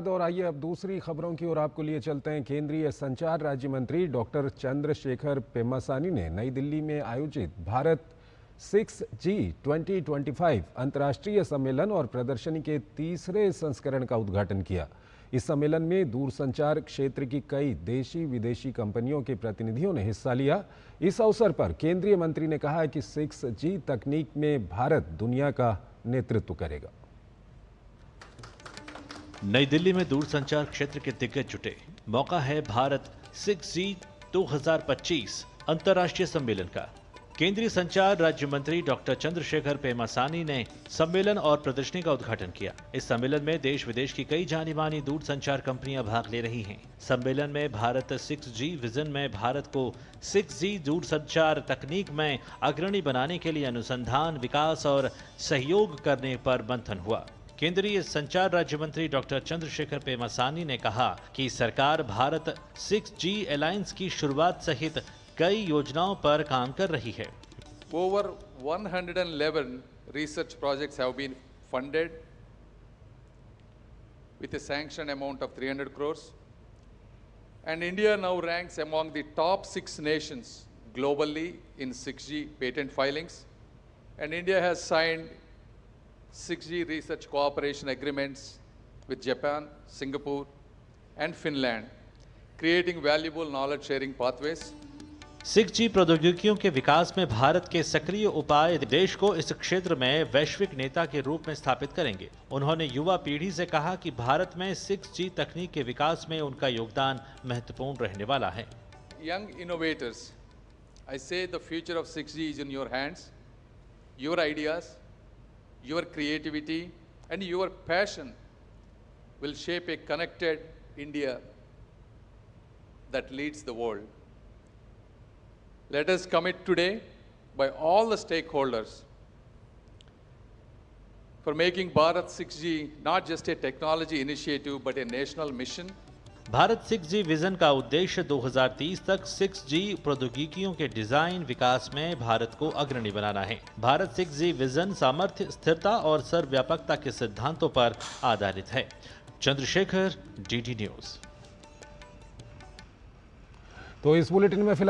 और आइए अब दूसरी खबरों की ओर आपको लिए चलते हैं। केंद्रीय संचार राज्य मंत्री डॉक्टर चंद्रशेखर पेम्मासानी ने नई दिल्ली में आयोजित भारत 6G 2025 अंतर्राष्ट्रीय सम्मेलन और प्रदर्शनी के तीसरे संस्करण का उद्घाटन किया। इस सम्मेलन में दूरसंचार क्षेत्र की कई देशी विदेशी कंपनियों के प्रतिनिधियों ने हिस्सा लिया। इस अवसर पर केंद्रीय मंत्री ने कहा कि 6G तकनीक में भारत दुनिया का नेतृत्व करेगा। नई दिल्ली में दूरसंचार क्षेत्र के दिग्गज जुटे। मौका है भारत 6G 2025 अंतर्राष्ट्रीय सम्मेलन का। केंद्रीय संचार राज्य मंत्री डॉक्टर चंद्रशेखर पेम्मासानी ने सम्मेलन और प्रदर्शनी का उद्घाटन किया। इस सम्मेलन में देश विदेश की कई जानी मानी दूरसंचार कंपनियां भाग ले रही हैं। सम्मेलन में भारत 6G विजन में भारत को 6G दूरसंचार तकनीक में अग्रणी बनाने के लिए अनुसंधान, विकास और सहयोग करने पर मंथन हुआ। केंद्रीय संचार राज्य मंत्री डॉक्टर चंद्रशेखर पेम्मासानी ने कहा कि सरकार भारत 6G अलायंस की शुरुआत सहित कई योजनाओं पर काम कर रही है। Over 111 research projects have been funded with a sanction amount of 300 crores. And India now ranks among the top 6 nations globally in 6G patent filings. And India has signed 6G research cooperation agreements with Japan, Singapore, and Finland, creating valuable knowledge sharing pathways. 6G प्रौद्योगिकियों के विकास में भारत के सक्रिय उपाय देश को इस क्षेत्र में वैश्विक नेता के रूप में स्थापित करेंगे। उन्होंने युवा पीढ़ी से कहा कि भारत में 6G तकनीक के विकास में उनका योगदान महत्वपूर्ण रहने वाला है। Young innovators, I say the future of 6G is in your hands. Your ideas, your creativity, and your passion will shape a connected India that leads the world. Let us commit today by all the stakeholders for making Bharat 6G not just a technology initiative but a national mission. Bharat 6G vision का उद्देश्य 2030 तक 6G प्रौद्योगिकियों के design विकास में भारत को अग्रणी बनाना है। Bharat 6G vision सामर्थ्य, स्थिरता और सर्वव्यापकता के सिद्धांतों पर आधारित है। Chandrashekhar, DD news. तो इस बुलेटिन में फिलहाल